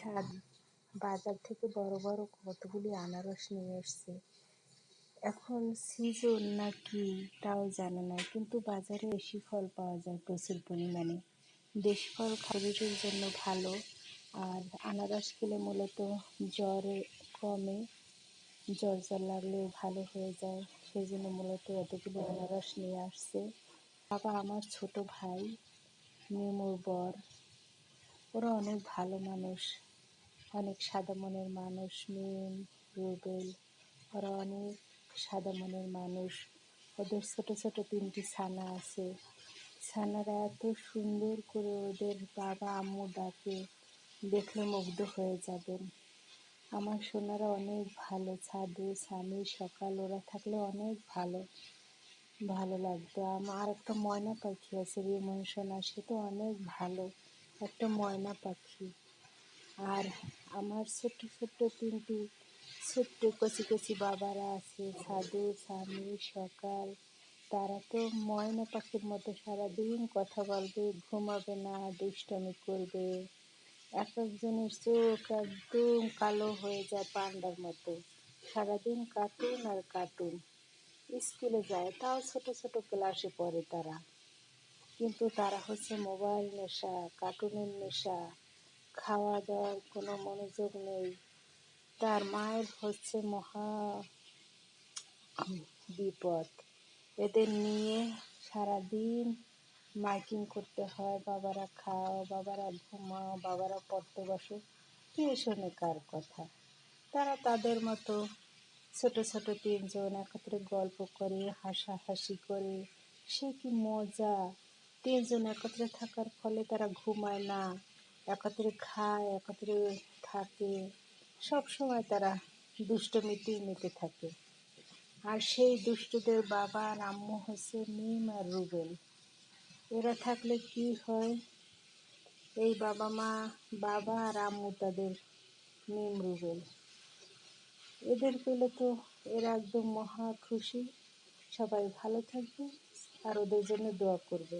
ছাদ বাজার থেকে বড় বড় কতগুলি আনারস নিয়ে এসছে। এখন সিজন না কি তাও জানে না, কিন্তু বাজারে দেশি ফল পাওয়া যায় প্রচুর পরিমাণে। দেশি ফল শরীরের জন্য ভালো, আর আনারস খেলে মূলত জ্বর কমে, জ্বর লাগলেও ভালো হয়ে যায়। সেই জন্য মূলত এতগুলো আনারস নিয়ে আসছে। বাবা, আমার ছোট ভাই, মিমুর বর, ওরা অনেক ভালো মানুষ, অনেক সাদা মনের মানুষ। মিম, রুবেল, ওরা অনেক সাদা মনের মানুষ। ওদের ছোট ছোট 3টি ছানা আছে। ছানারা এত সুন্দর করে ওদের বাবা আম্মু ডাকে, দেখলে মুগ্ধ হয়ে যাবেন। আমার সোনারা অনেক ভালো। ছাদু স্বামী সকাল ওরা থাকলে অনেক ভালো ভালো লাগতো। আমার একটা ময়না পাখি আছে, রিমন সোনা, সে তো অনেক ভালো একটা ময়না পাখি। আর আমার ছোট্ট ছোট্ট 3টি ছোট্ট কচি কচি বাবারা আছে, সাধু স্বামী সকাল। তারা তো ময়না পাখির মতো সারাদিন কথা বলবে, ঘুমাবে না, দুষ্টামি করবে। এক একজনের চোখ একদম কালো হয়ে যায় পান্ডার মতো, সারাদিন কার্টুন আর কার্টুন। স্কুলে যায়, তাও ছোট ছোট ক্লাসে পড়ে তারা, কিন্তু তারা হচ্ছে মোবাইল নেশা, কার্টুনের নেশা, খাওয়া দাওয়ার কোনো মনোযোগ নেই। তার মায়ের হচ্ছে মহা বিপদ। এদের নিয়ে সারাদিন মাইকিং করতে হয়, বাবারা খাও, বাবারা ঘুমাও, বাবারা পড়তে বসো। কে শোনে কার কথা? তারা তাদের মতো ছোট ছোট 3জন একত্রে গল্প করে, হাসাহাসি করে, সে কি মজা! 3জন একত্রে থাকার ফলে তারা ঘুমায় না, একত্রে খায়, একত্রে থাকে, সব সময় তারা দুষ্টমিতেই মেতে থাকে। আর সেই দুষ্টুদের বাবা আর আম্মু হচ্ছে মিম আর রুবেল। এরা থাকলে কি হয়, এই বাবা আর আম্মু তাদের মিম রুবেল, এদের পেলে তো এরা একদম মহা খুশি। সবাই ভালো থাকবে আর ওদের জন্য দোয়া করবে।